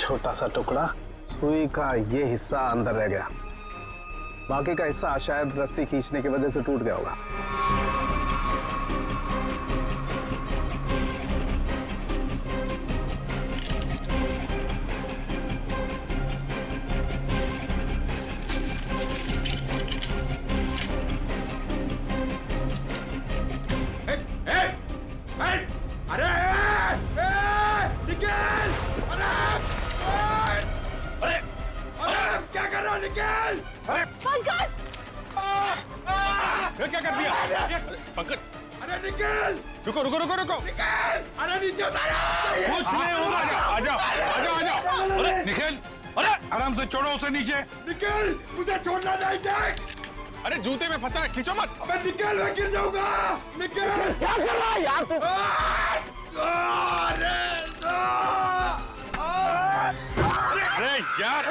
छोटा सा टुकड़ा, सुई का ये हिस्सा अंदर रह गया। बाकी का हिस्सा शायद रस्सी खींचने की वजह से टूट गया होगा। क्या कर दिया पंकज? अरे निकल! रुको रुको रुको रुको! निकल! अरे नीचे उतारो! कुछ नहीं होगा। आ जाओ आ जाओ आ जाओ। अरे निखिल, अरे आराम से छोड़ो उसे नीचे। निकल! मुझे छोड़ना नहीं, देख! अरे जूते में फंसा है, खींचो मत। अबे निकल, मैं गिर जाऊंगा! निकल! क्या कर रहा है यार तू? अरे यार,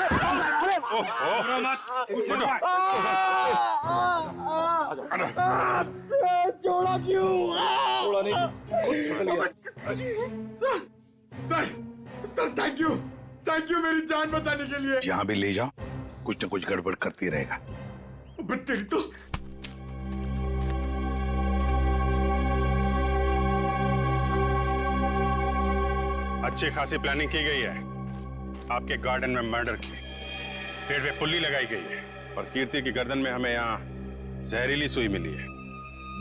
ओहो मत। छोड़ा क्यों? छोड़ा नहीं। सर थैंक यू मेरी जान बचाने के लिए। जहाँ भी ले जाओ कुछ न कुछ गड़बड़ करती रहेगा। तेरी तो अच्छी खासी प्लानिंग की गई है। आपके गार्डन में मर्डर की, पेड़ पे पुल्ली लगाई गई है और कीर्ति की गर्दन में हमें यहाँ जहरीली सुई मिली है।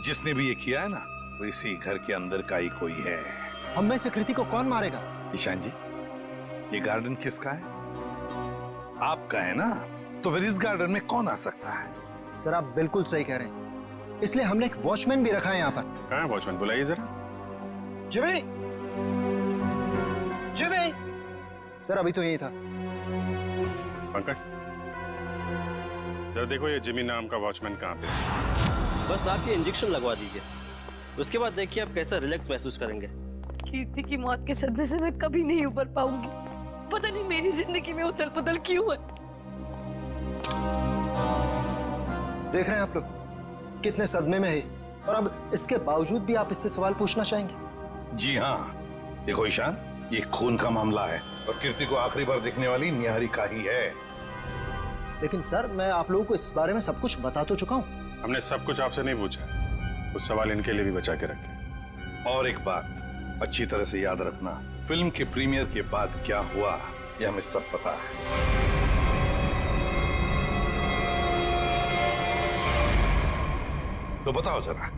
जिसने भी ये किया है ना, वो इसी घर के अंदर का ही कोई है। हम में से कृति को कौन मारेगा? ईशान जी, ये गार्डन किसका है? आपका है ना, तो फिर इस गार्डन में कौन आ सकता है? सर आप बिल्कुल सही कह रहे हैं, इसलिए हमने एक वॉचमैन भी रखा है यहाँ पर। कहाँ है वॉचमैन? बुलाइए जरा। Jimmy, Jimmy. सर अभी तो यही था। पंकज, जरा देखो ये जिमी नाम का वॉचमैन कहाँ पे? बस आप ये इंजेक्शन लगवा दीजिए, उसके बाद देखिए आप कैसा रिलैक्स महसूस करेंगे। कीर्ति की मौत के सदमे से मैं कभी नहीं उबर पाऊंगी। पता नहीं मेरी जिंदगी में उथल पुथल क्यों है। देख रहे हैं आप लोग कितने सदमे में है, और अब इसके बावजूद भी आप इससे सवाल पूछना चाहेंगे? जी हाँ, देखो ईशान, ये खून का मामला है और कीर्ति को आखिरी बार देखने वाली निहारिका ही है। लेकिन सर मैं आप लोगों को इस बारे में सब कुछ बता तो चुका हूँ। हमने सब कुछ आपसे नहीं पूछा, कुछ सवाल इनके लिए भी बचा के रखे। और एक बात अच्छी तरह से याद रखना, फिल्म के प्रीमियर के बाद क्या हुआ ये हमें सब पता है। तो बताओ जरा,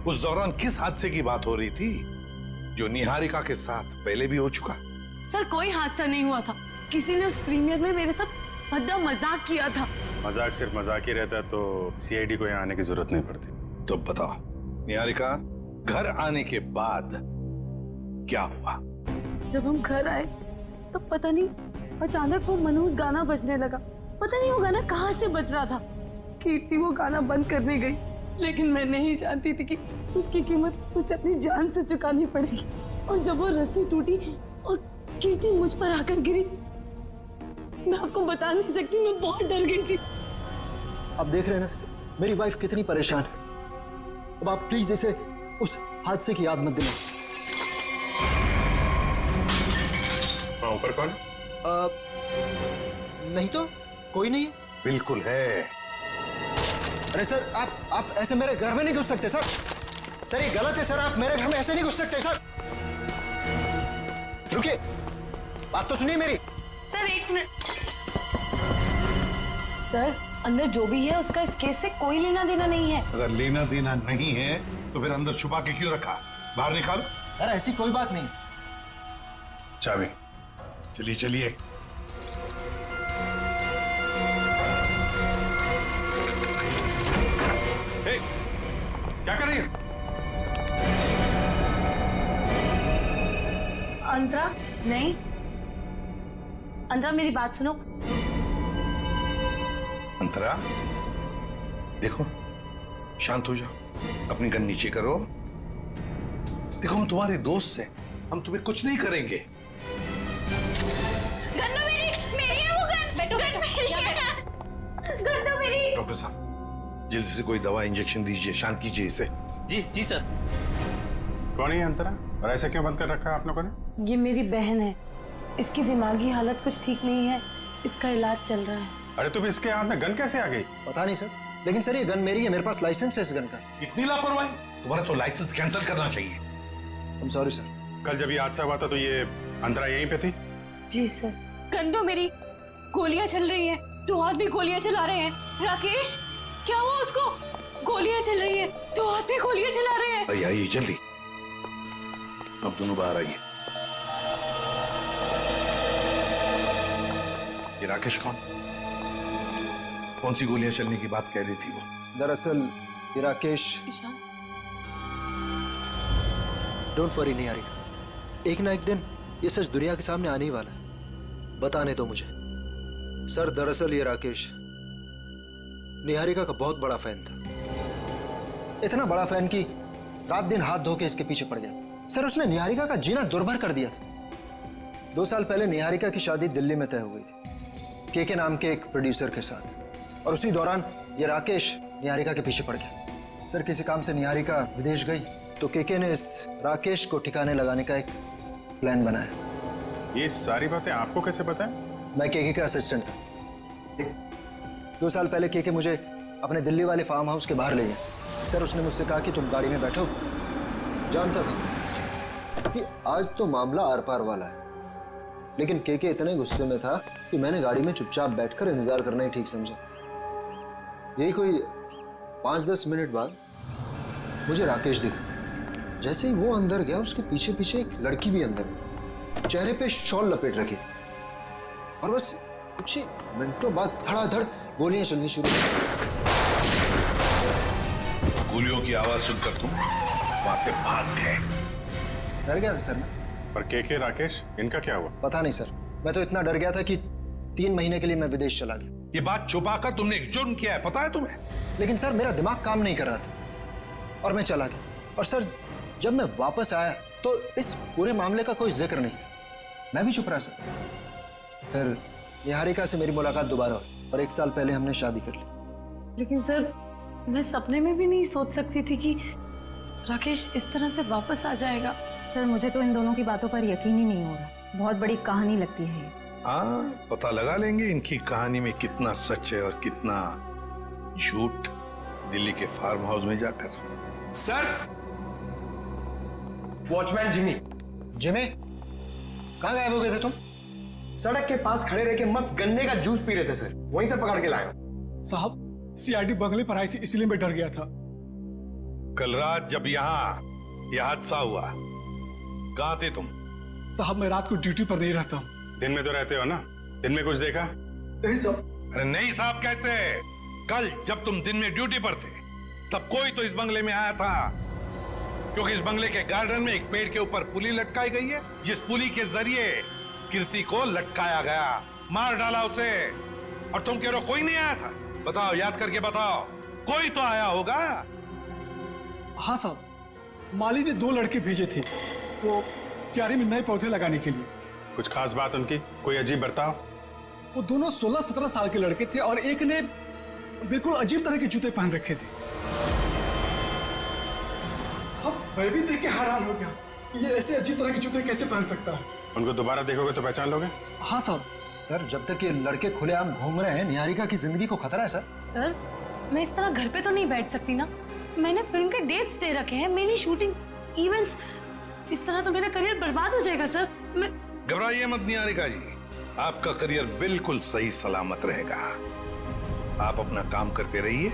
उस दौरान किस हादसे की बात हो रही थी जो निहारिका के साथ पहले भी हो चुका? सर कोई हादसा नहीं हुआ था, किसी ने उस प्रीमियर में मेरे साथ भद्दा मजाक किया था। मजाक सिर्फ मजाक ही रहता तो सीआईडी को यहाँ आने की जरूरत नहीं पड़ती। तो बताओ निहारिका, घर आने के बाद क्या हुआ? जब हम घर आए तो पता नहीं अचानक वो मनहूस गाना बजने लगा। पता नहीं वो गाना कहाँ से बज रहा था। कीर्ति वो गाना बंद करने गई, लेकिन मैं नहीं जानती थी कि उसकी कीमत उसे अपनी जान से चुकानी पड़ेगी। और जब वो रस्सी टूटी और कीर्ति मुझ पर आकर गिरी, मैं आपको बता नहीं सकती, मैं बहुत डर गई थी। अब देख रहे हैं ना सर, मेरी वाइफ कितनी परेशान है। अब आप प्लीज इसे उस हादसे की याद मत दिलाएं। ऊपर कौन? नहीं तो कोई नहीं। बिल्कुल है। अरे सर आप ऐसे मेरे घर में नहीं घुस सकते सर। सर ये गलत है सर, आप मेरे घर में ऐसे नहीं घुस सकते सर। रुकिए, बात तो सुनिए मेरी। सर एक मिनट। सर अंदर जो भी है उसका इस केस से कोई लेना देना नहीं है। अगर लेना देना नहीं है तो फिर अंदर छुपा के क्यों रखा? बाहर निकालो। सर ऐसी कोई बात नहीं। चाबी। चलिए चलिए। क्या कर रही है? अंतरा नहीं, अंतरा मेरी बात सुनो। अंतरा देखो, शांत हो जाओ, अपनी गन नीचे करो। देखो हम तुम्हारे दोस्त हैं, हम तुम्हें कुछ नहीं करेंगे। गन तो मेरी है वो गन। बैठो गन मेरी है। गन तो मेरी। डॉक्टर साहब जल्दी से कोई दवा इंजेक्शन दीजिए, शांत कीजिए इसे। जी जी सर। कौन है अंतरा और ऐसे क्यों बंद कर रखा है आप लोगों ने? ये मेरी बहन है। इसकी दिमागी हालत कुछ ठीक नहीं है, इसका इलाज चल रहा है। अरे तुम इसके हाथ में गन कैसे आ गई? पता नहीं सर, लेकिन सर ये गन मेरी है, मेरे पास लाइसेंस है इस गन का। इतनी लापरवाही, तुम्हारा तो लाइसेंस कैंसिल करना चाहिए। आई एम सॉरी सर। कल जब ये हादसा हुआ था तो ये अंतरा यहीं पे थी? जी सर। गंदो मेरी गोलियां चल रही हैं, दो हाथ भी गोलियां चला रहे हैं। राकेश क्या हुआ उसको? गोलियां चल रही है, दो हाथ भी गोलियां चला रहे हैं। आइए आइए जल्दी, अब दोनों बाहर आइए। ये राकेश कौन सी गोलियां चलने की बात कह रही थी वो? दरअसल ये राकेश। ईशान, डोंट वरी निहारिका, एक ना एक दिन ये सच दुनिया के सामने आने ही वाला है। बताने दो मुझे। सर दरअसल ये राकेश निहारिका का बहुत बड़ा फैन था, इतना बड़ा फैन कि रात दिन हाथ धो के इसके पीछे पड़ गया। सर उसने निहारिका का जीना दुर्भर कर दिया था। 2 साल पहले निहारिका की शादी दिल्ली में तय हो गई थी के नाम के एक प्रोड्यूसर के साथ, और उसी दौरान ये राकेश निहारिका के पीछे पड़ गया। सर किसी काम से निहारिका विदेश गई तो के ने इस राकेश को ठिकाने लगाने का एक प्लान बनाया। ये सारी बातें आपको कैसे पता है? मैं के का असिस्टेंट था। 2 साल पहले के मुझे अपने दिल्ली वाले फार्म हाउस के बाहर ले गया। सर उसने मुझसे कहा कि तुम गाड़ी में बैठो। जानता था कि आज तो मामला आर पार वाला है, लेकिन के इतने गुस्से में था कि मैंने गाड़ी में चुपचाप बैठकर इंतजार करना ही ठीक समझा। यही कोई 5-10 मिनट बाद मुझे राकेश दिखा। जैसे ही वो अंदर गया उसके पीछे पीछे एक लड़की भी अंदर गई, चेहरे पे शॉल लपेट रखी, और बस कुछ ही मिनटों बाद धड़ाधड़ गोलियां चलनी शुरू हुई। गोलियों की आवाज सुनकर तुम वहां से भाग गए। डर गया था सर मैं। पर के राकेश इनका क्या हुआ? पता नहीं सर, मैं तो इतना डर गया था कि 3 महीने के लिए मैं विदेश चला गया। ये बात छुपाकर तुमने एक जुर्म किया है, पता है तुम्हें? लेकिन सर मेरा दिमाग काम नहीं कर रहा था और मैं चला गया। और सर जब मैं वापस आया तो इस पूरे मामले का कोई जिक्र नहीं था। मैं भी चुप रहा सर। फिर निहारिका से मेरी मुलाकात दोबारा हुई और 1 साल पहले हमने शादी कर ली। लेकिन सर मैं सपने में भी नहीं सोच सकती थी कि राकेश इस तरह से वापस आ जाएगा। सर मुझे तो इन दोनों की बातों पर यकीन ही नहीं हो रहा, बहुत बड़ी कहानी लगती है ये। हाँ, पता लगा लेंगे इनकी कहानी में कितना सच है और कितना झूठ दिल्ली के फार्म हाउस में जाकर। Sir, watchman Jimmy. जिमी, कहाँ गायब हो गए थे तुम? सड़क के पास खड़े रह के मस्त गन्ने का जूस पी रहे थे सर, वहीं से पकड़ के लाया। साहब सीआईडी बंगले पर आई थी, इसलिए मैं डर गया था। कल रात जब यहाँ यह हादसा हुआ, कहाँ थे तुम? साहब मैं रात को ड्यूटी पर नहीं रहता हूँ। दिन में तो रहते हो ना, दिन में कुछ देखा? नहीं साहब। अरे नहीं साहब कैसे? कल जब तुम दिन में ड्यूटी पर थे तब कोई तो इस बंगले में आया था, क्योंकि इस बंगले के गार्डन में एक पेड़ के ऊपर पुली लटकाई गई है, जिस पुली के जरिए कीर्ति को लटकाया गया, मार डाला उसे। और तुम कह रहे हो कोई नहीं आया था? बताओ, याद करके बताओ, कोई तो आया होगा। हाँ साहब, माली ने 2 लड़के भेजे थे वो क्यारी में नए पौधे लगाने के लिए। कुछ खास बात उनकी? कोई अजीब बर्ताव? वो दोनों 16-17 साल के लड़के थे और एक ने बिल्कुल अजीब तरह के जूते पहन रखे थे। साहब मैं भी देख के हैरान हो गया कि ये ऐसे अजीब तरह के जूते कैसे पहन सकता है। उनको दोबारा देखोगे तो पहचान लोगे? हाँ साहब। सर जब तक ये लड़के खुलेआम घूम रहे हैं, निहारिका की जिंदगी को खतरा है सर। सर मैं इस तरह घर पे तो नहीं बैठ सकती ना, मैंने फिल्म के डेट्स दे रखे हैं, मेरी शूटिंग, इवेंट्स, इस तरह तो मेरा करियर बर्बाद हो जाएगा सर। मैं घबराइए मत निहारिका जी, आपका करियर बिल्कुल सही सलामत रहेगा। आप अपना काम करते रहिए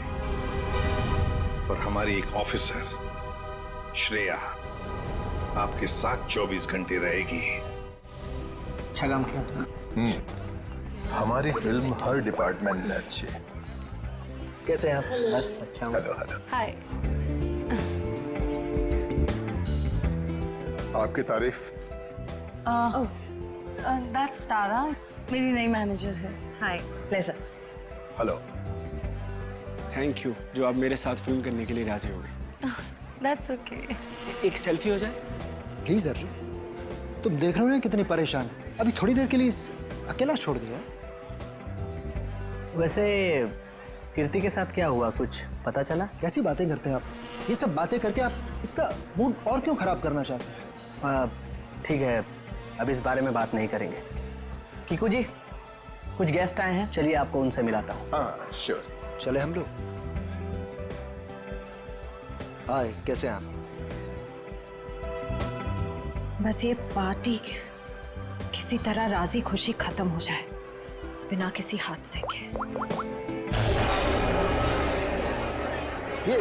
और हमारी एक ऑफिसर श्रेया आपके साथ 24 घंटे रहेगी। अच्छा काम किया तुमने। हमारी फिल्म हर डिपार्टमेंट में अच्छी है। कैसे हैं आप? बस अच्छा हूँ। Hello hello. हाय। आपकी तारीफ। दैट्स तारा, मेरी नई मैनेजर है। Hi, pleasure. Hello. Thank you जो आप मेरे साथ फिल्म करने के लिए राजी हो गए। That's okay. एक सेल्फी हो जाए प्लीज अर्जुन, तुम देख रहे हो ना कितनी परेशान है, अभी थोड़ी देर के लिए अकेला छोड़ दिया। वैसे कीर्ति के साथ क्या हुआ, कुछ पता चला? कैसी बातें करते हैं आप? ये सब बातें करके आप इसका मूड और क्यों खराब करना चाहते हैं? ठीक है, अब इस बारे में बात नहीं करेंगे। कीकू जी, कुछ गेस्ट आए हैं, चलिए आपको उनसे मिलाता हूँ। हाँ श्योर। चले हम लोग। हाय, कैसे हैं आप? बस ये पार्टी किसी तरह राजी खुशी खत्म हो जाए बिना किसी हादसे के। ये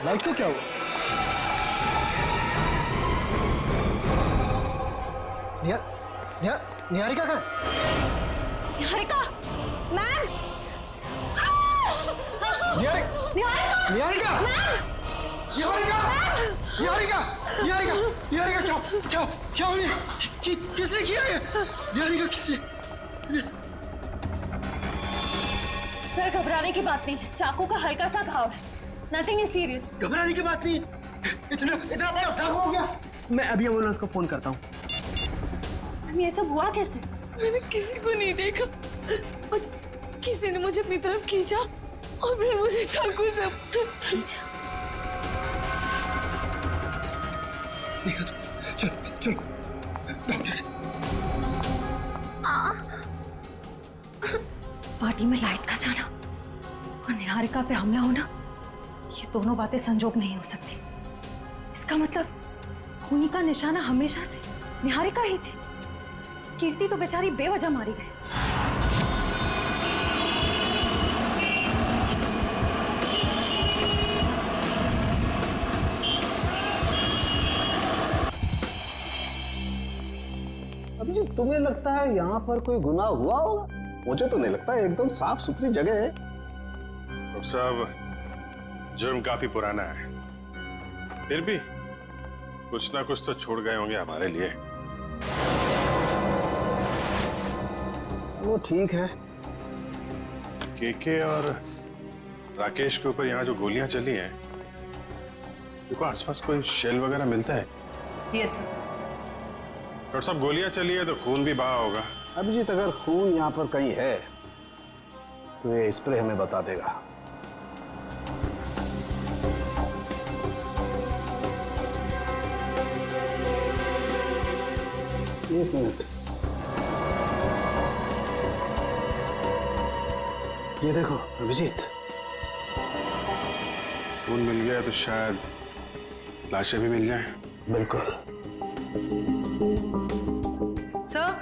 लाइट को क्या हुआ? निहारिका कहाँ है? निहारिका, मैम। निहारिका, निहारिका, निहारिका, निहारिका, निहारिका, निहारिका, क्या हो गया? किसने किया ये? निहारिका किसने? सर, घबराने की बात नहीं, चाकू का हल्का सा घाव है, नथिंग इज सीरियस। घबराने की बात नहीं, इतना बड़ा जख्म हो गया। मैं अभी एम्बुलेंस को फोन करता हूँ। ये सब हुआ कैसे? मैंने किसी को नहीं देखा और किसी ने मुझे अपनी तरफ खींचा और फिर मुझे चाकू से खींचा। देखा तो, चलो चलो डॉक्टर। पार्टी में लाइट का जाना और निहारिका पे हमला होना, ये दोनों बातें संजोग नहीं हो सकती। इसका मतलब खूनी का निशाना हमेशा से निहारिका ही थी। कीर्ति तो बेचारी बेवजह मारी गई। अभिजीत, तुम्हें लगता है यहाँ पर कोई गुनाह हुआ होगा? मुझे तो नहीं लगता, एकदम साफ सुथरी जगह है। डॉक्टर साहब, जुर्म काफी पुराना है, फिर भी कुछ ना कुछ तो छोड़ गए होंगे हमारे लिए। वो ठीक है। केके और राकेश के ऊपर यहाँ जो गोलियां चली हैं, देखो आसपास कोई शेल वगैरह मिलता है? Yes sir. डॉक्टर साहब, गोलियां चली है तो खून भी बहा होगा। अभिजीत, अगर खून यहाँ पर कहीं है तो ये स्प्रे हमें बता देगा। एक मिनट, ये देखो अभिजीत, खून मिल गया तो शायद लाशें भी मिल जाएं। बिल्कुल। सर,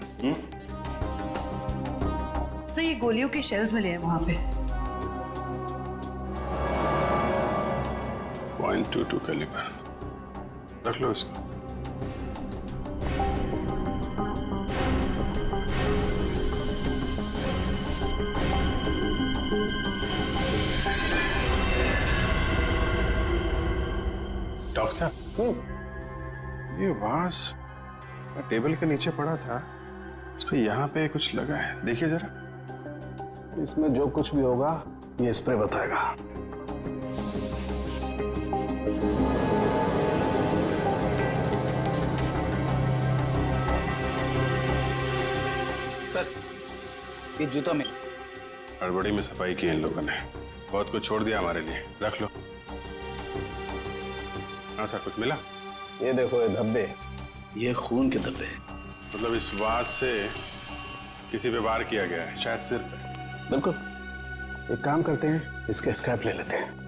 सर ये गोलियों के शेल्स मिले हैं वहां पे। .22 कैलिबर, रख लो इसको। डॉक्टर साहब, ये वास टेबल के नीचे पड़ा था, इस पे यहाँ पे कुछ लगा है, देखिए जरा। इसमें जो कुछ भी होगा ये स्प्रे बताएगा। सर, ये जूतों में हड़बड़ी में सफाई की इन लोगों ने, बहुत कुछ छोड़ दिया हमारे लिए, रख लो। हाँ सर, कुछ मिला? ये देखो, ये धब्बे, ये खून के धब्बे। मतलब इस वास से किसी पे वार किया गया है, शायद सिर पे। बिल्कुल। एक काम करते हैं, इसके स्क्रैप ले लेते हैं।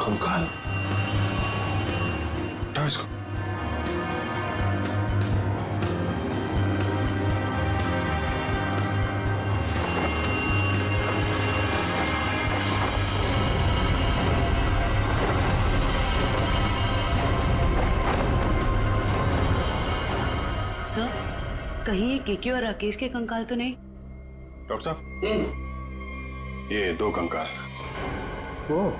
कंकाल, उठाओ इसको। सर, कहीं ये केके और राकेश के कंकाल तो नहीं? डॉक्टर साहब, ये 2 कंकाल। ओ,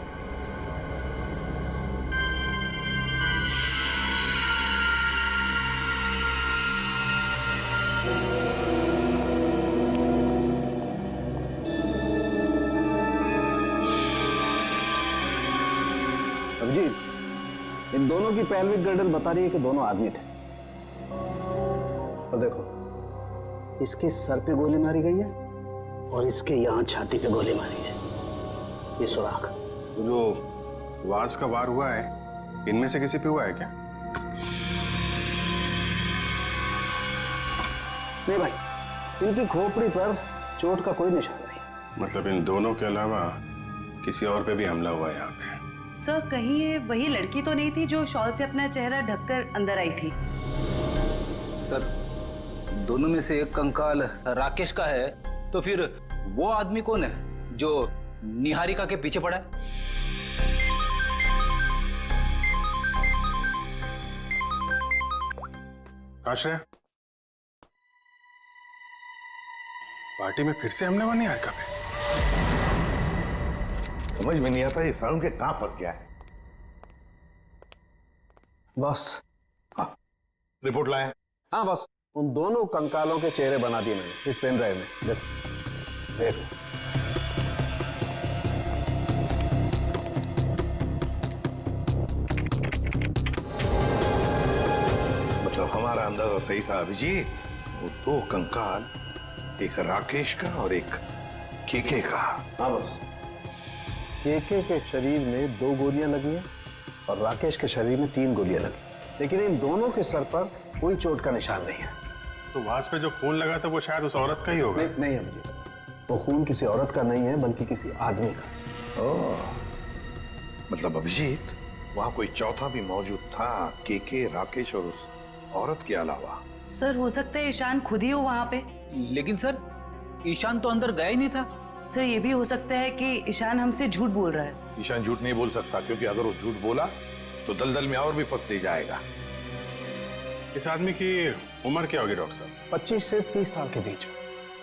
अभिजीत, दोनों की पैल्विक गर्दन बता रही है कि दोनों आदमी थे। और देखो, इसके सर पे गोली मारी गई है और इसके यहां छाती पे गोली मारी है, ये सुराख। जो वास का वार हुआ है, इनमें से किसी पे हुआ है क्या? नहीं भाई, इनकी खोपड़ी पर चोट का कोई निशान नहीं। मतलब इन दोनों के अलावा किसी और पे भी हमला हुआ है यहाँ पे? सर कहीं ये वही लड़की तो नहीं थी जो शॉल से अपना चेहरा ढककर अंदर आई थी? सर दोनों में से एक कंकाल राकेश का है, तो फिर वो आदमी कौन है जो निहारिका के पीछे पड़ा है? आश्रय, पार्टी में फिर से हमला हुआ निहारिका पे? समझ में नहीं आता ये साउंड के कहां फंस गया है। बॉस। हाँ, रिपोर्ट लाए? हाँ बॉस, उन दोनों कंकालों के चेहरे बना दिए मैंने इस पेन ड्राइव में। देखो देखो। मतलब हमारा अंदाजा सही था अभिजीत। वो दो कंकाल, एक राकेश का और एक केके का। हाँ बॉस, केके के शरीर में 2 गोलियां लगी हैं और राकेश के शरीर में 3 गोलियां लगी, लेकिन इन दोनों के सर पर कोई चोट का निशान नहीं है। तो वास पे जो खून लगा था वो शायद उस औरत का ही होगा। नहीं अभिजीत, वो खून किसी औरत का नहीं है बल्कि किसी आदमी का। ओह, मतलब अभिजीत वहां कोई चौथा भी मौजूद था, केके, राकेश और उस औरत के अलावा? सर हो सकता है ईशान खुद ही हो वहां पे। लेकिन सर ईशान तो अंदर गया ही नहीं था। सर ये भी हो सकता है कि ईशान हमसे झूठ बोल रहा है। ईशान झूठ नहीं बोल सकता, क्योंकि अगर वो झूठ बोला तो दलदल में और भी फंस ही जाएगा। इस आदमी की उम्र क्या होगी डॉक्टर साहब? 25 से 30 साल के बीच में।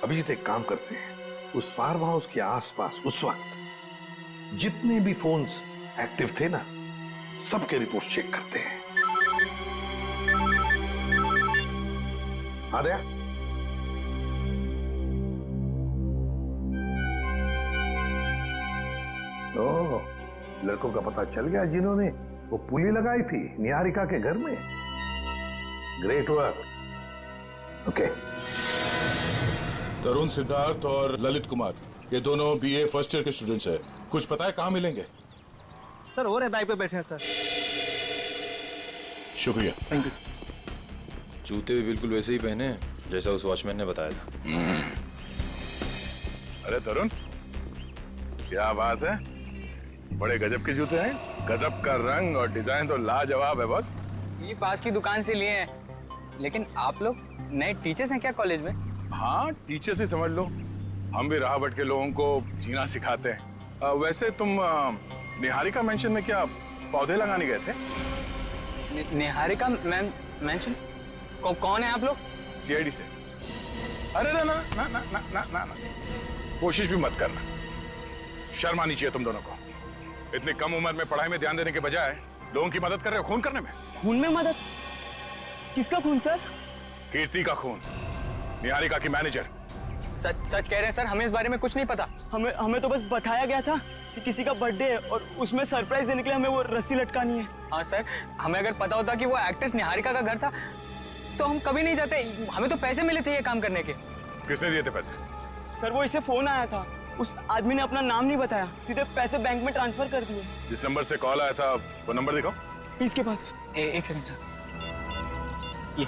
अभिजीत एक काम करते हैं, उस फार्म हाउस के आसपास उस वक्त जितने भी फोन्स एक्टिव थे ना, सबके रिपोर्ट चेक करते हैं। आ गया? ओह, लड़कों का पता चल गया जिन्होंने वो पुली लगाई थी निहारिका के घर में। Great work. ओके। तरुण, सिद्धार्थ और ललित कुमार, ये दोनों बीए फर्स्ट ईयर के स्टूडेंट्स हैं। कुछ पता है कहाँ मिलेंगे? सर हो रहे बाइक पे बैठे हैं सर। शुक्रिया। Thank you. जूते भी बिल्कुल वैसे ही पहने हैं जैसा उस वॉचमैन ने बताया था। अरे तरुण, क्या बात है, बड़े गजब के जूते हैं। गजब का रंग और डिजाइन तो लाजवाब है बॉस। ये पास की दुकान से लिए हैं, लेकिन आप लोग नए टीचर्स हैं क्या कॉलेज में? हाँ, टीचर्स ही समझ लो। हम भी राहबट के लोगों को जीना सिखाते हैं। वैसे तुम निहारिका मेंशन में क्या पौधे लगाने गए थे? निहारिका मेंशन? कौन है आप लोग? सीआईडी से। अरे ना ना ना ना ना ना ना ना, कोशिश भी मत करना। शर्म आनी चाहिए तुम दोनों को। इतनी कम उम्र में पढ़ाई में ध्यान देने के बजाय लोगों की मदद कर रहे हो खून करने में। खून में मदद? किसका खून सर? कीर्ति का खून, निहारिका की मैनेजर। सच कह रहे हैं सर, हमें इस बारे में कुछ नहीं पता। हमें तो बस बताया गया था कि किसी का बर्थडे है और उसमें सरप्राइज देने के लिए हमें वो रस्सी लटकानी है। हाँ सर, हमें अगर पता होता कि वो एक्ट्रेस निहारिका का घर था तो हम कभी नहीं जाते। हमें तो पैसे मिले थे ये काम करने के। किसने दिए थे पैसे? सर वो इसे फोन आया था, उस आदमी ने अपना नाम नहीं बताया, सीधे पैसे बैंक में ट्रांसफर कर दिए। जिस नंबर से कॉल आया था वो नंबर दिखाओ। इसके पास। एक सेकंड सर, ये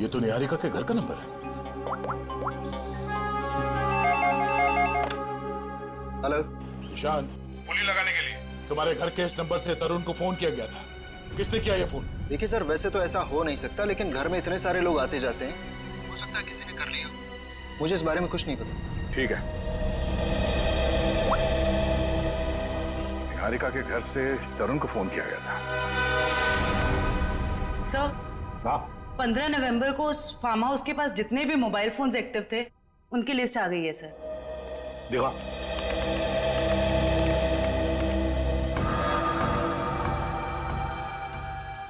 ये तो निहारिका के घर का नंबर है। हेलो शांत, पुली लगाने के लिए तुम्हारे घर के इस नंबर से तरुण को फोन किया गया था। किसने किया ये फोन? देखिए सर, वैसे तो ऐसा हो नहीं सकता, लेकिन घर में इतने सारे लोग आते जाते हैं, हो सकता है किसी ने कर लिया। मुझे इस बारे में कुछ नहीं पता। ठीक है। निहारिका के घर से तरुण को फोन किया गया था। सर, 15 नवंबर को उस फार्म हाउस के पास जितने भी मोबाइल फोन्स एक्टिव थे उनकी लिस्ट आ गई है सर। देखो,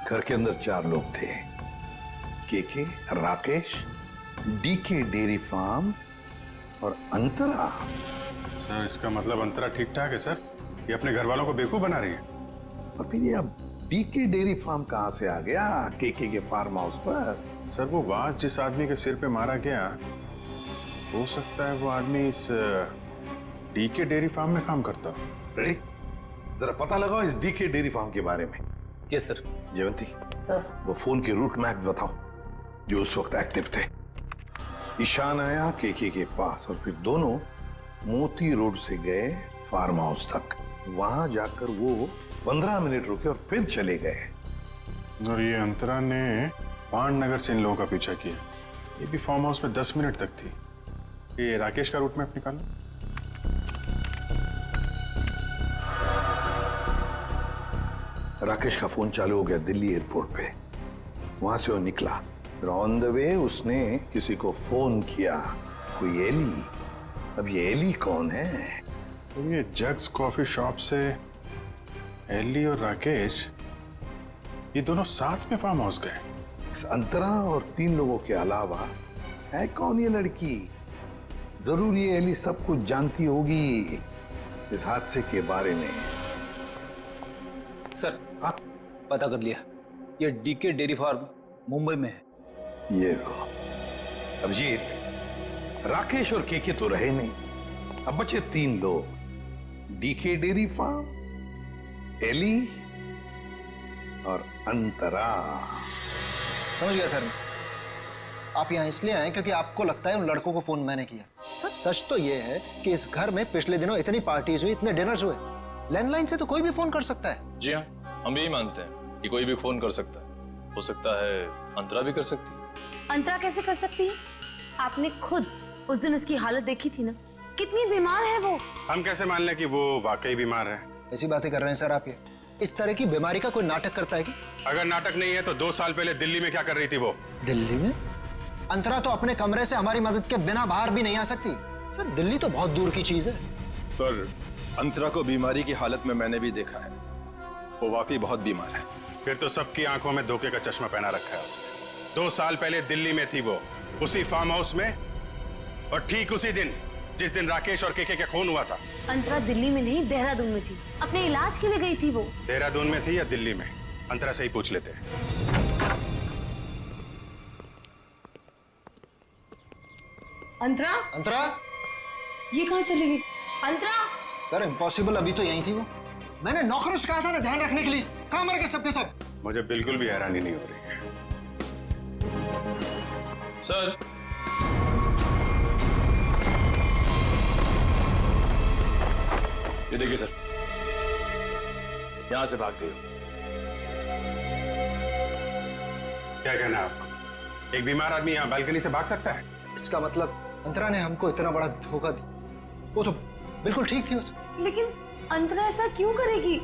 घर के अंदर 4 लोग थे, केके, राकेश, डीके डेयरी फार्म और अंतरा? सर इसका मतलब अंतरा ठीक ठाक है सर, ये अपने घर वालों को बेवकूफ बना रही है। और फिर ये अब बीके डेयरी फार्म कहाँ से आ गया केके के फार्म हाउस पर? सर वो बाज जिस आदमी के सिर पे मारा गया, हो सकता है वो आदमी इस डीके डेयरी फार्म में काम करता हो। रेडी, जरा पता लगाओ इस डीके डेयरी फार्म के बारे में। Yes sir. जयवंती सर, वो फोन के रूट मैप बताओ जो उस वक्त एक्टिव थे। ईशान आया केके के पास और फिर दोनों मोती रोड से गए फार्म हाउस तक। वहां जाकर वो 15 मिनट रुके और फिर चले गए। और ये अंतरा ने पांडनगर से इन लोगों का पीछा किया। ये भी फार्म हाउस में 10 मिनट तक थी। ये राकेश का रूट मैप निकालो। राकेश का फोन चालू हो गया दिल्ली एयरपोर्ट पे। वहां से वो निकला, फिर ऑन द वे उसने किसी को फोन किया, कोई एली। अब ये एली कौन है? तो ये जग्स कॉफी शॉप से एली और राकेश, ये दोनों साथ में फार्म हाउस गए। इस अंतरा और 3 लोगों के अलावा है कौन ये लड़की? जरूर ये एली सब कुछ जानती होगी इस हादसे के बारे में। सर हाँ, पता कर लिया, ये डीके डेयरी फार्म मुंबई में है। ये लो अभिजीत, राकेश और केके तो रहे नहीं, अब बचे 3 लोग। डीके डेयरी फार्म, एली और अंतरा। समझ गया सर। आप यहाँ इसलिए आए क्योंकि आपको लगता है उन लड़कों को फोन मैंने किया। सर सच तो ये है कि इस घर में पिछले दिनों इतनी पार्टीज हुई, इतने डिनर्स हुए, लैंडलाइन से तो कोई भी फोन कर सकता है। जी हाँ, हम भी यही मानते हैं कि कोई भी फोन कर सकता है। हो सकता है अंतरा भी कर सकती है। अंतरा कैसे कर सकती है? आपने खुद उस दिन उसकी हालत देखी थी ना, कितनी बीमार है वो। हम कैसे मान लें कि वो वाकई बीमार है? ऐसी बातें कर रहे हैं सर आप। ये इस तरह की बीमारी का कोई नाटक करता है कि? अगर नाटक नहीं है तो 2 साल पहले दिल्ली में क्या कर रही थी वो? दिल्ली में? अंतरा तो अपने कमरे से हमारी मदद के बिना बाहर भी नहीं आ सकती। सर दिल्ली तो बहुत दूर की चीज है। सर अंतरा को बीमारी की हालत में मैंने भी देखा है, वो वाकई बहुत बीमार है। फिर तो सबकी आंखों में धोखे का चश्मा पहना रखा है उसने। 2 साल पहले दिल्ली में थी वो, उसी फार्म हाउस में, और ठीक उसी दिन जिस दिन राकेश और केके का खून हुआ था। अंतरा दिल्ली में नहीं, देहरादून में थी, अपने इलाज के लिए गई थी वो। देहरादून में थी या दिल्ली में? अंतरा से ही पूछ लेते हैं। अंतरा? अंतरा? ये कहाँ चली गई? अंतरा? सर इम्पॉसिबल, अभी तो यही थी वो। मैंने नौकरों से कहा था ना ध्यान रखने के लिए, कहाँ मर गए सबके सब? मुझे बिल्कुल भी हैरानी नहीं हो रही है। सर ये देखिए सर, यहां से भाग गई हो। क्या कहना है आपको? एक बीमार आदमी यहाँ बालकनी से भाग सकता है? इसका मतलब अंतरा ने हमको इतना बड़ा धोखा दिया। वो तो बिल्कुल ठीक थी वो तो। लेकिन अंतरा ऐसा क्यों करेगी?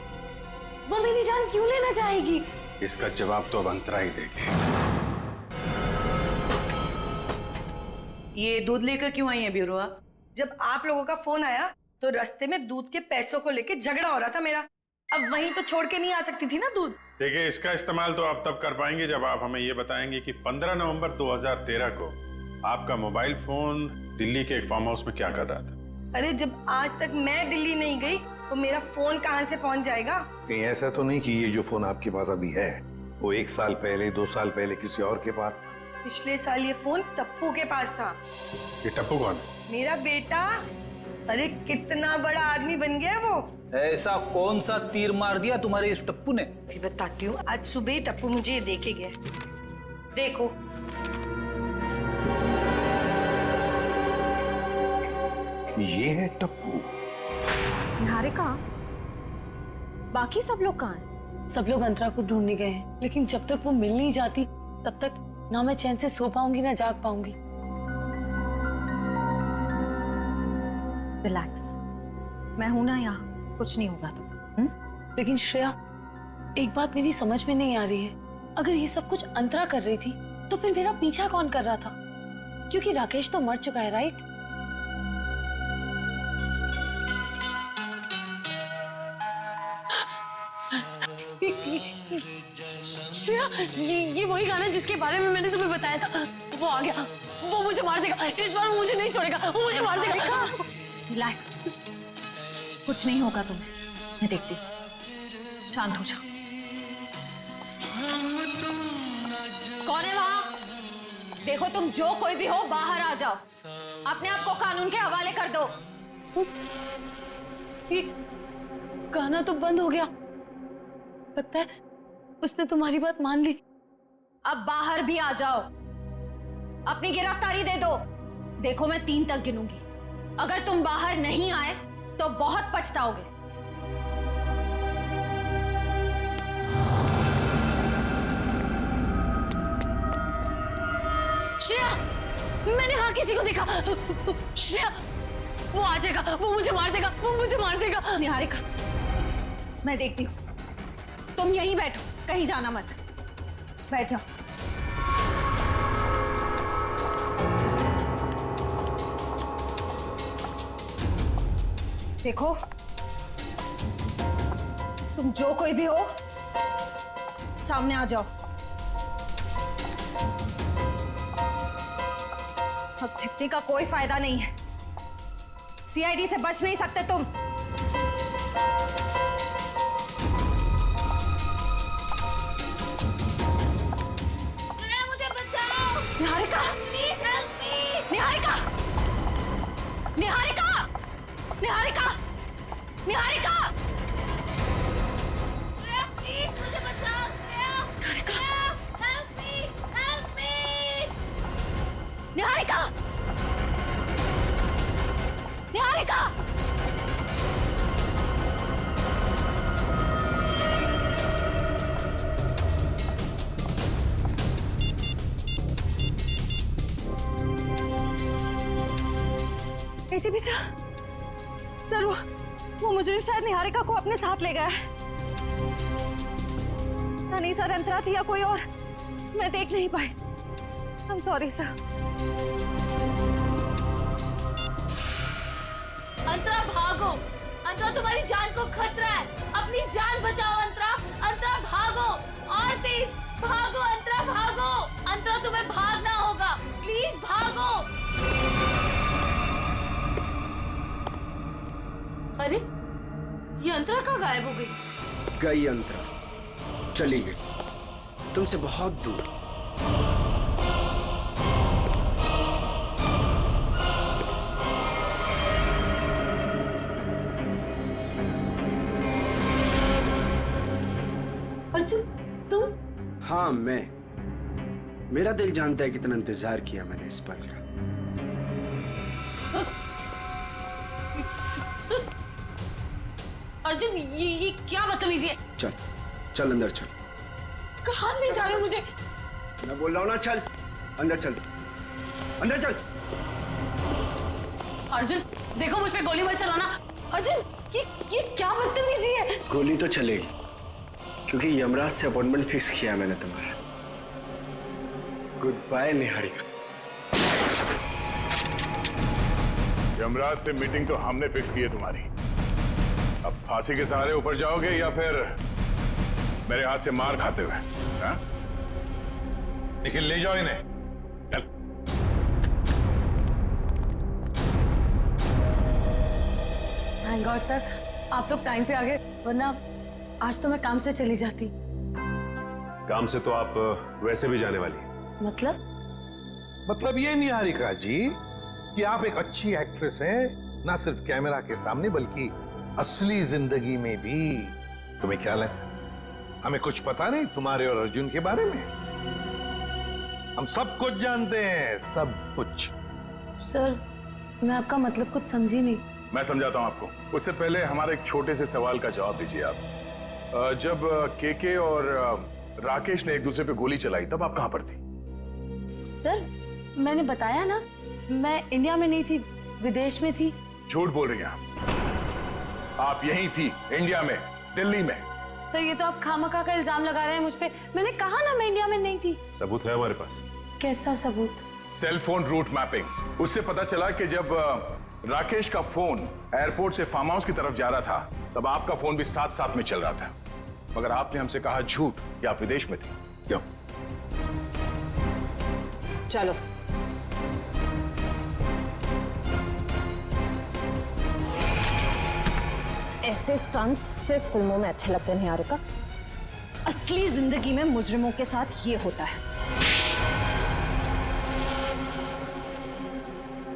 वो मेरी जान क्यों लेना चाहेगी? इसका जवाब तो अब अंतरा ही देगी। ये दूध लेकर क्यों आई है ब्यूरोआ? जब आप लोगों का फोन आया तो रास्ते में दूध के पैसों को लेके झगड़ा हो रहा था मेरा। अब वहीं तो छोड़ के नहीं आ सकती थी ना दूध। देखिए, इसका इस्तेमाल तो आप तब कर पाएंगे जब आप हमें ये बताएंगे कि 15 नवंबर 2013 को आपका मोबाइल फोन दिल्ली के एक फार्म हाउस में क्या कर रहा था। अरे जब आज तक मैं दिल्ली नहीं गई तो मेरा फोन कहाँ से पहुँच जाएगा? कहीं ऐसा तो नहीं कि ये जो फोन आपके पास अभी है वो 1 साल पहले 2 साल पहले किसी और के पास? पिछले साल ये फोन टप्पू के पास था। ये टप्पू कौन है? मेरा बेटा। अरे कितना बड़ा आदमी बन गया वो। ऐसा कौन सा तीर मार दिया तुम्हारे इस टप्पू ने? भी बताती हूँ। आज सुबह टप्पू मुझे देखे गया। देखो ये है टप्पू। निहारिका, बाकी सब लोग कहाँ हैं? सब लोग अंतरा को ढूंढने गए हैं, लेकिन जब तक वो मिल नहीं जाती तब तक ना मैं चैन से सो पाऊंगी ना जाग पाऊंगी। रिलैक्स, मैं हूं ना यहाँ, कुछ नहीं होगा तो। लेकिन श्रेया, एक बात मेरी समझ में नहीं आ रही है। अगर ये सब कुछ अंतरा कर रही थी तो फिर मेरा पीछा कौन कर रहा था? क्योंकि राकेश तो मर चुका है, राइट? श्रेया, ये वही गाना जिसके बारे में मैंने तुम्हें बताया था, वो आ गया। वो मुझे मार देगा, इस बार वो मुझे नहीं छोड़ेगा, वो मुझे मार देगा। रिलैक्स, कुछ नहीं होगा तुम्हें, मैं देखती हूँ। शांत हो जाओ। कौन है वहां? देखो तुम जो कोई भी हो बाहर आ जाओ, अपने आप को कानून के हवाले कर दो। ये गाना तो बंद हो गया, लगता है उसने तुम्हारी बात मान ली। अब बाहर भी आ जाओ, अपनी गिरफ्तारी दे दो। देखो मैं 3 तक गिनूंगी, अगर तुम बाहर नहीं आए तो बहुत पछताओगे। श्रेया, मैंने वहां किसी को देखा। श्रेया, वो आ जाएगा, वो मुझे मार देगा, वो मुझे मार देगा। निहारिका, मैं देखती हूँ, तुम यहीं बैठो, कहीं जाना मत, बैठ जाओ। देखो तुम जो कोई भी हो सामने आ जाओ। अब छिपने का कोई फायदा नहीं है, सीआईडी से बच नहीं सकते तुम। मुझे बचाओ। Niharika, please help me. Niharika, Niharika, Niharika, Niharika, please मुझे बचाओ। Niharika, help me, help me. Niharika, Niharika. ACP sir, वो मुजरिम शायद निहारिका को अपने साथ ले गया है। नहीं सर, अंतरा थी या कोई और, मैं देख नहीं पाई। I am sorry sir. Antara भागो, अंतरा तुम्हारी जान को खतरा है, अपनी जान बचाओ अंतरा। अंतरा भागो, और तेज भागो अंतरा, भागो। अंतरा तुम्हें भागना होगा, प्लीज भागो। अरे ये अंतरा कहाँ गायब हो गई? गई अंतरा, चली गई, तुमसे बहुत दूर। अर्जुन, तुम? हाँ मैं, मेरा दिल जानता है कितना इंतजार किया मैंने इस पल का। अर्जुन, ये क्या बदतमीजी है? चल चल अंदर चल। कहाँ ले जा रहे हो मुझे? मैं बोल रहा हूँ ना, चल अंदर चल, अंदर चल। अर्जुन देखो, मुझ पे गोली मत चलाना। अर्जुन, ये क्या बदतमीजी है? गोली तो चलेगी, क्योंकि यमराज से अपॉइंटमेंट फिक्स किया मैंने तुम्हारा। Good bye Niharika. यमराज से मीटिंग तो हमने फिक्स की है तुम्हारी। अब फांसी के सहारे ऊपर जाओगे या फिर मेरे हाथ से मार खाते हुए? हाँ? निखिल, ले जाओ इन्हें, चल। थैंक गॉड सर, आप लोग टाइम पे आ गए, वरना आज तो मैं काम से चली जाती। काम से तो आप वैसे भी जाने वाली। मतलब ये निहारिका जी कि आप एक अच्छी एक्ट्रेस हैं, ना सिर्फ कैमरा के सामने बल्कि असली जिंदगी में भी। तुम्हें क्या लगता है हमें कुछ पता नहीं तुम्हारे और अर्जुन के बारे में? हम सब कुछ जानते हैं, सब कुछ। सर, मैं आपका मतलब कुछ समझी नहीं। मैं समझाता हूं आपको। उससे पहले हमारे एक छोटे से सवाल का जवाब दीजिए आप। जब केके और राकेश ने एक दूसरे पे गोली चलाई तब आप कहां पर थी? सर, मैंने बताया ना, मैं इंडिया में नहीं थी, विदेश में थी। झूठ बोल रही हैं आप यहीं थी, इंडिया में, दिल्ली में। सर, ये तो आप खामखा का इल्जाम लगा रहे हैं मुझ पे। मैंने कहा ना मैं इंडिया में नहीं थी। सबूत है हमारे पास। कैसा सबूत? Cell phone route mapping. उससे पता चला कि जब राकेश का फोन एयरपोर्ट से फार्म हाउस की तरफ जा रहा था तब आपका फोन भी साथ साथ में चल रहा था, मगर आपने हमसे कहा झूठ कि आप विदेश में थे। क्यों? चलो ऐसे स्टंट्स सिर्फ फिल्मों में अच्छे लगते हैं निहारिका। असली जिंदगी में मुजरिमों के साथ ये होता है।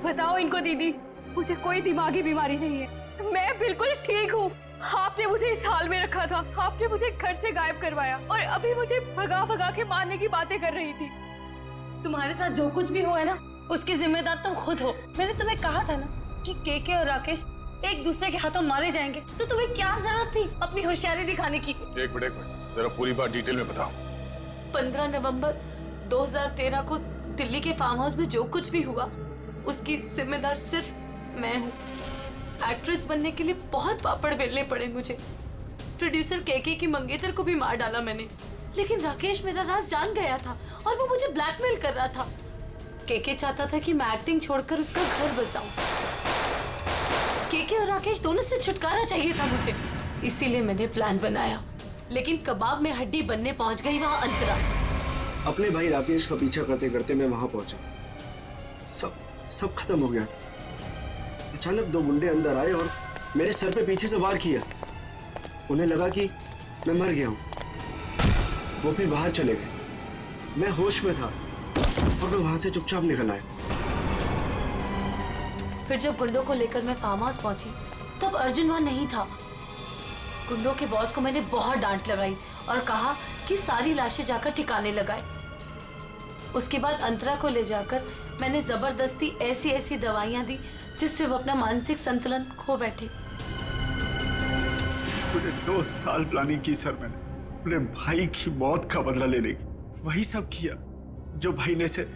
बताओ इनको दीदी, मुझे कोई दिमागी बीमारी नहीं है, मैं बिल्कुल ठीक हूँ। आपने मुझे इस हाल में रखा था, आपने मुझे घर से गायब करवाया और अभी मुझे भगा भगा के मारने की बातें कर रही थी। तुम्हारे साथ जो कुछ भी हुआ है ना, उसकी जिम्मेदार तुम खुद हो। मैंने तुम्हें कहा था ना कि केके और राकेश एक दूसरे के हाथों मारे जाएंगे, तो तुम्हें क्या जरूरत थी अपनी होशियारी दिखाने की? एक मिनट जरा पूरी बात डिटेल में बताओ। 15 नवंबर 2013 को दिल्ली के फार्म हाउस में जो कुछ भी हुआ उसकी जिम्मेदार सिर्फ मैं हूँ। एक्ट्रेस बनने के लिए बहुत पापड़ बेलने पड़े मुझे। प्रोड्यूसर केके की मंगेतर को भी मार डाला मैंने, लेकिन राकेश मेरा राज जान गया था और वो मुझे ब्लैकमेल कर रहा था। केके चाहता था कि मैं एक्टिंग छोड़कर उसका घर बसाऊं। केके और राकेश दोनों से छुटकारा चाहिए था मुझे, इसीलिए मैंने प्लान बनाया। लेकिन कबाब में हड्डी बनने पहुंच गई वहां अंतरा। अपने भाई राकेश का पीछा करते करते मैं वहां पहुंचा। सब खत्म हो गया था। अचानक दो गुंडे अंदर आए और मेरे सर पे पीछे से वार किया। उन्हें लगा कि मैं मर गया हूं। वो फिर बाहर चले गए। मैं होश में था और मैं वहां से चुपचाप निकल आया। फिर जब गुंडों को लेकर मैं फार्म हाउस पहुंची तब अर्जुन वहां नहीं था। गुंडों के बॉस को मैंने बहुत डांट लगाई और कहा कि सारी लाशें जाकर ठिकाने लगाए। उसके बाद अंतरा को ले जाकर मैंने जबरदस्ती ऐसी दवाइयां दी जिससे वो अपना मानसिक संतुलन खो बैठे। पूरे 2 साल प्लानिंग की सर मैंने अपने भाई की मौत का बदला लेने की। वही सब किया जो भाई ने से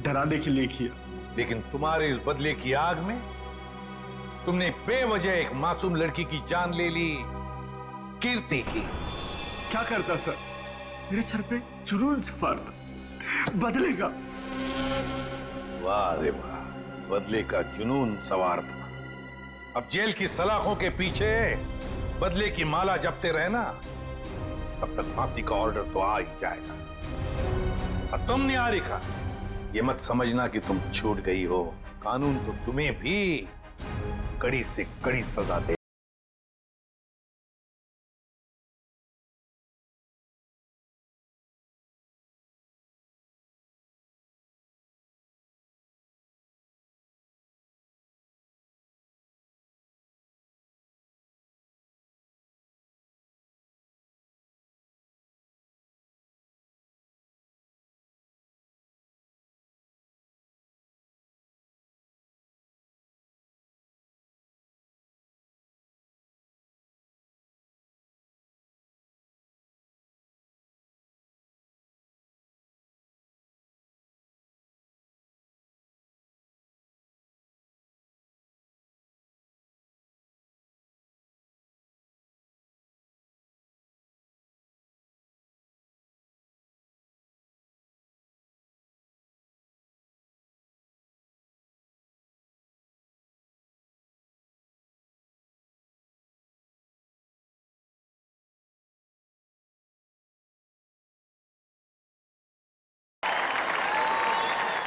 डराने के लिए किया। लेकिन तुम्हारे इस बदले की आग में तुमने बेवजह एक मासूम लड़की की जान ले ली, कीर्ति की। क्या करता सर, मेरे सर पे जुनून सवार था बदले का। वाह रे वाह, बदले का जुनून सवार था। अब जेल की सलाखों के पीछे बदले की माला जपते रहना, तब तक फांसी का ऑर्डर तो आ ही जाएगा। और तुम निहारिका, ये मत समझना कि तुम छूट गई हो। कानून तो तुम्हें भी कड़ी से कड़ी सजा दे।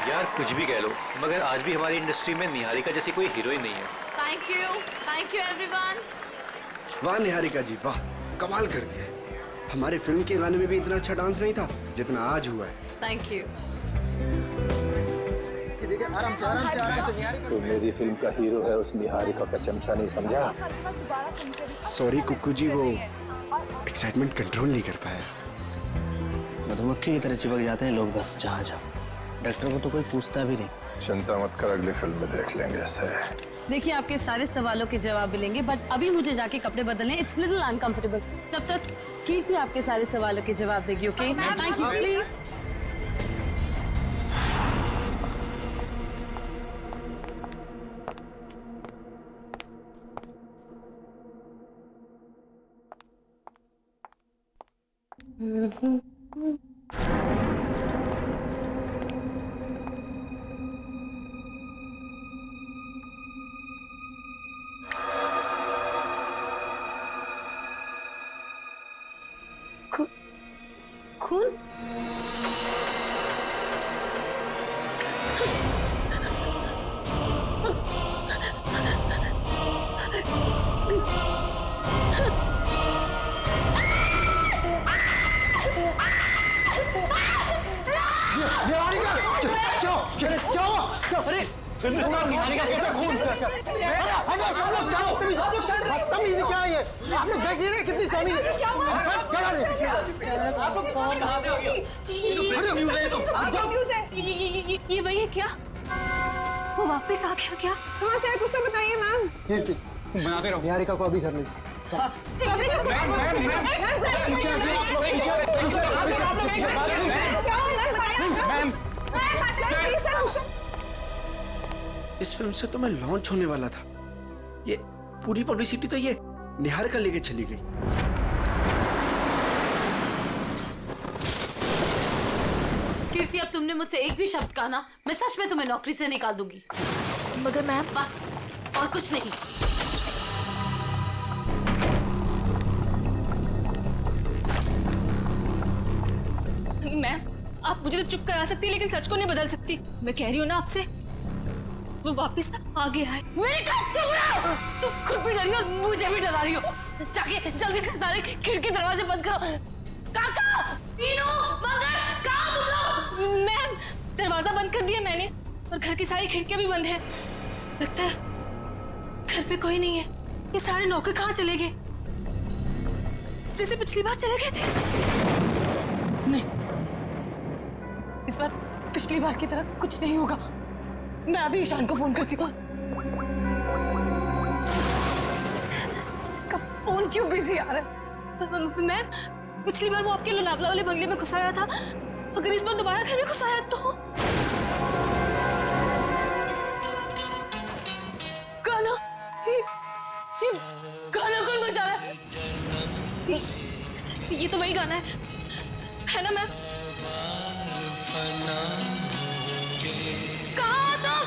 यार कुछ भी कह लो, मगर आज भी हमारी इंडस्ट्री में निहारिका जैसी कोई हीरोइन नहीं है। Thank you everyone. वाह निहारिका जी वाह, कमाल कर दिया। हमारे फिल्म के गाने में भी इतना अच्छा डांस नहीं था जितना आज हुआ है। Thank you. आराम से निहारिका। तो मेरी फिल्म का हीरो है, उस निहारिका का चमचा नहीं समझा। सॉरी कुक्कू जी, वो एक्साइटमेंट कंट्रोल नहीं कर पाया। मधुमक्खी की तरह चिपक जाते हैं लोग बस जहाँ जाओ। डॉक्टर को तो कोई पूछता भी नहीं। चिंता मत कर, अगली फिल्म में देख लेंगे इससे। देखिए आपके सारे सवालों के जवाब मिलेंगे, बट अभी मुझे जाके कपड़े बदलने, इट्स लिटिल अनकंफर्टेबल। तब तक कीर्ति आपके सारे सवालों के जवाब देगी। Okay, thank you. प्लीज खून? निहारिका क्या हुआ? अरे निहारिका कितना खून! तमीज़ क्या है ये? आप लोग देख रहे हैं कितनी सोनी है? ये वही है क्या? वो वापस आ गया क्या? कहाँ से है कुछ तो बताइए मैम। कीर्ति बनाते रहो। निहारिका को अभी घर ले इस फिल्म से तो मैं लॉन्च होने वाला था, ये पूरी पब्लिसिटी तो ये निहारिका लेके चली गई। कीर्ति, अब तुमने मुझसे एक भी शब्द कहा ना, मैं सच में तुम्हें नौकरी से निकाल दूंगी। मगर मैम बस, और कुछ नहीं। मैम आप मुझे तो चुप करा सकती है लेकिन सच को नहीं बदल सकती। मैं कह रही हूँ ना आपसे, वो वापस आ गया है। मेरे कहा चुप रहो! तुम खुद भी डरी हो और मुझे भी डरा रही हो। जाके जल्दी से सारे खिड़की दरवाजे बंद करो। काका, मीनू, मंगर, कहाँ तुम लोग? मैम दरवाजा बंद कर दिया मैंने और घर की सारी खिड़कियां भी बंद है। लगता है घर पे कोई नहीं है। ये सारे नौकर कहाँ चले गए? जैसे पिछली बार चले गए थे। नहीं, इस बार पिछली बार की तरह कुछ नहीं होगा। मैं अभी ईशान को फोन करती हूँ। इसका फोन क्यों बिजी आ रहा है? मैम पिछली बार वो आपके लोनावला वाले बंगले में घुसाया था, अगर इस बार दोबारा घर में घुसाया तो? गाना, ये गाना कौन बजा रहा है? ये तो वही गाना है ना मैम? कहाँ तुम?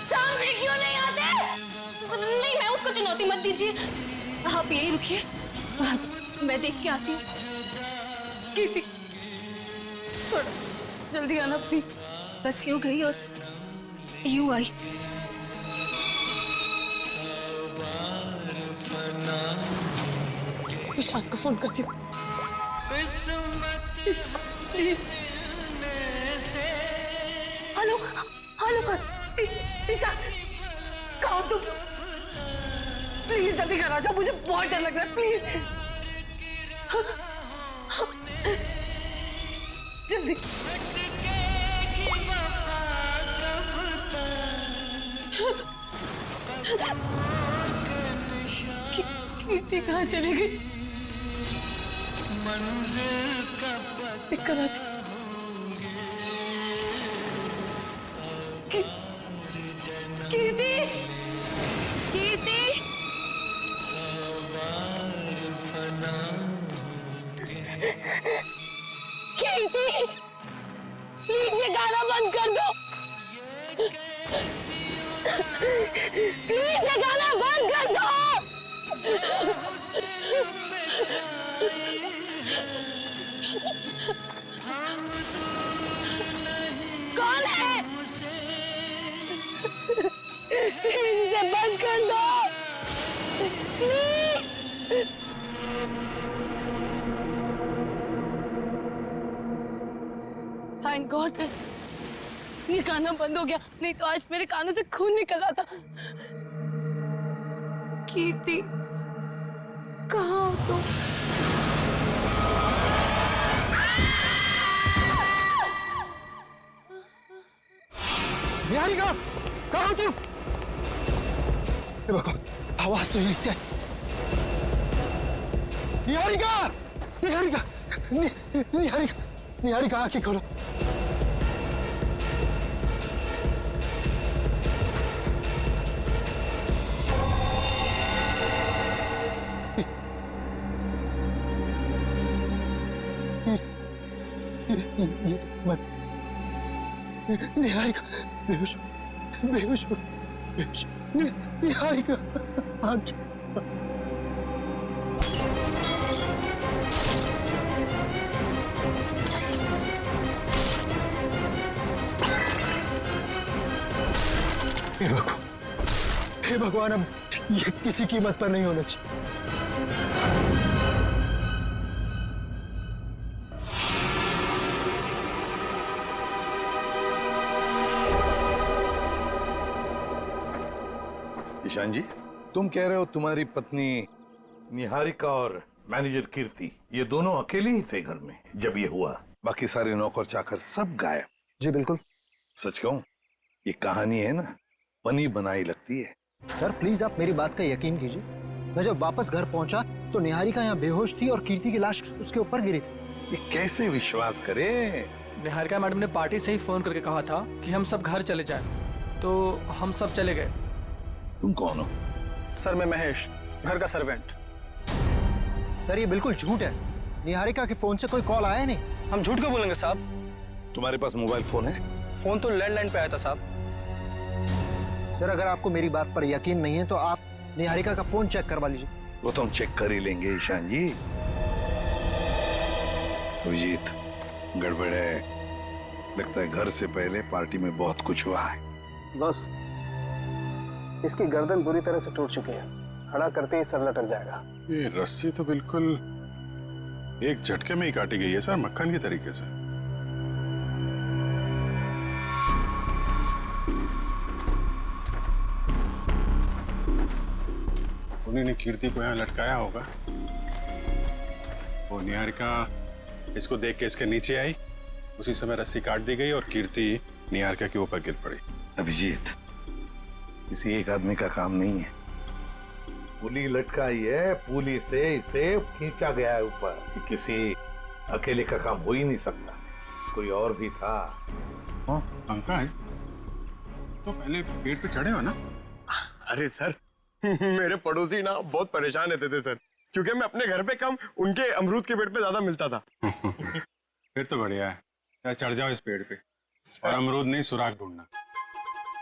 सामने क्यों नहीं आते? नहीं मैं उसको चुनौती मत दीजिए, आप यही रुकिए, मैं देख के आती हूँ। कीर्ति, थोड़ा जल्दी आना प्लीज। बस यूं गई और यूं आई। ईशान को फोन करती हूँ। हेलो हेलो ईशान, कहाँ हो तुम? प्लीज जल्दी घर आ जाओ, मुझे बहुत डर लग रहा है। प्लीज जल्दी। कीर्ति कहाँ चली गई? दिक्कत आती। कीर्ति, कीर्ति, कीर्ति, प्लीज ये गाना बंद कर दो। प्लीज ये गाना बंद कर दो। कौन है? प्लीज इसे बंद कर दो, प्लीज। थैंक गॉड ये गाना बंद हो गया, नहीं तो आज मेरे कानों से खून निकल रहा था। कीर्ति कहाँ हो तुम? निहारिका कहाँ हो तुम? आवाज तो यहीं से। निहारिका, निहारिका, निहारिका, निहारिका आंखें खोलो। निहारिका बेहोश बेहोश बेहोश। निहारिका आंखें हे भगवान, अब ये किसी कीमत पर नहीं होना चाहिए। ईशान जी, तुम कह रहे हो तुम्हारी पत्नी निहारिका और मैनेजर कीर्ति ये दोनों अकेले ही थे घर में जब ये हुआ, बाकी सारे नौकर चाकर सब गायब? जी बिल्कुल। सच कहूं, ये कहानी है ना, बनी बनाई लगती है। सर प्लीज आप मेरी बात का यकीन कीजिए। मैं जब वापस घर पहुंचा तो निहारिका यहाँ बेहोश थी और कीर्ति की लाश उसके ऊपर गिरी थी। ये कैसे विश्वास करें? निहारिका मैडम ने पार्टी से ही फोन करके कहा था कि हम सब घर चले जाएं, तो हम सब चले गए। तुम कौन हो? सर मैं महेश, घर का सर्वेंट। सर ये बिल्कुल झूठ है। निहारिका के फोन से कोई कॉल आया नहीं। हम झूठ क्यों बोलेंगे साहब? तुम्हारे पास मोबाइल फोन है? फोन तो लैंडलाइन पे आया था साहब। सर अगर आपको मेरी बात पर यकीन नहीं है तो आप निहारिका का फोन चेक करवा लीजिए। वो तो हम चेक कर ही लेंगे ईशान जी। अभिजीत, गड़बड़ है, लगता है घर से पहले पार्टी में बहुत कुछ हुआ है। बस इसकी गर्दन बुरी तरह से टूट चुकी है, खड़ा करते ही सर लटक जाएगा। ये रस्सी तो बिल्कुल एक झटके में ही काटी गई है सर, मक्खन की तरीके से। उन्हीं ने कीर्ति को यहाँ लटकाया होगा। वो निहारिका इसको देख के इसके नीचे आई, उसी समय रस्सी काट दी गई और कीर्ति निहारिका के ऊपर गिर पड़ी। अभिजीत, किसी एक आदमी का काम नहीं है। पुली लटकाई है, पुली से इसे खींचा गया है ऊपर। किसी अकेले का काम हो ही नहीं सकता, कोई और भी था। पंकज, तो पहले पेड़ पे चढ़े हो ना? अरे सर मेरे पड़ोसी ना बहुत परेशान रहते थे सर, क्योंकि मैं अपने घर पे कम उनके अमरूद के पेड़ पे ज्यादा मिलता था। फिर तो बढ़िया है, चढ़ जाओ इस पेड़ पे और अमरूद नहीं सुराग ढूंढना।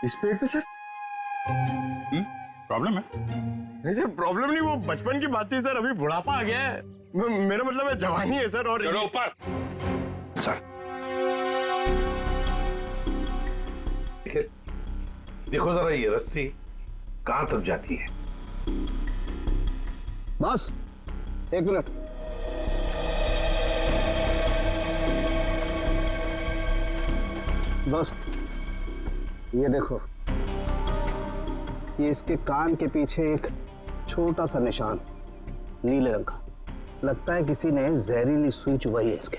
इस पेड़ पे सर? प्रॉब्लम है? नहीं सर प्रॉब्लम नहीं, वो बचपन की बात थी सर, अभी बुढ़ापा आ गया है। मेरा मतलब है जवानी है सर। और चलो ऊपर। सर देखो जरा ये रस्सी कहां तक जाती है। बस 1 मिनट। बस ये देखो, ये इसके कान के पीछे एक छोटा सा निशान नीले रंग का, लगता है किसी ने जहरीली सुई चुभाई है इसके।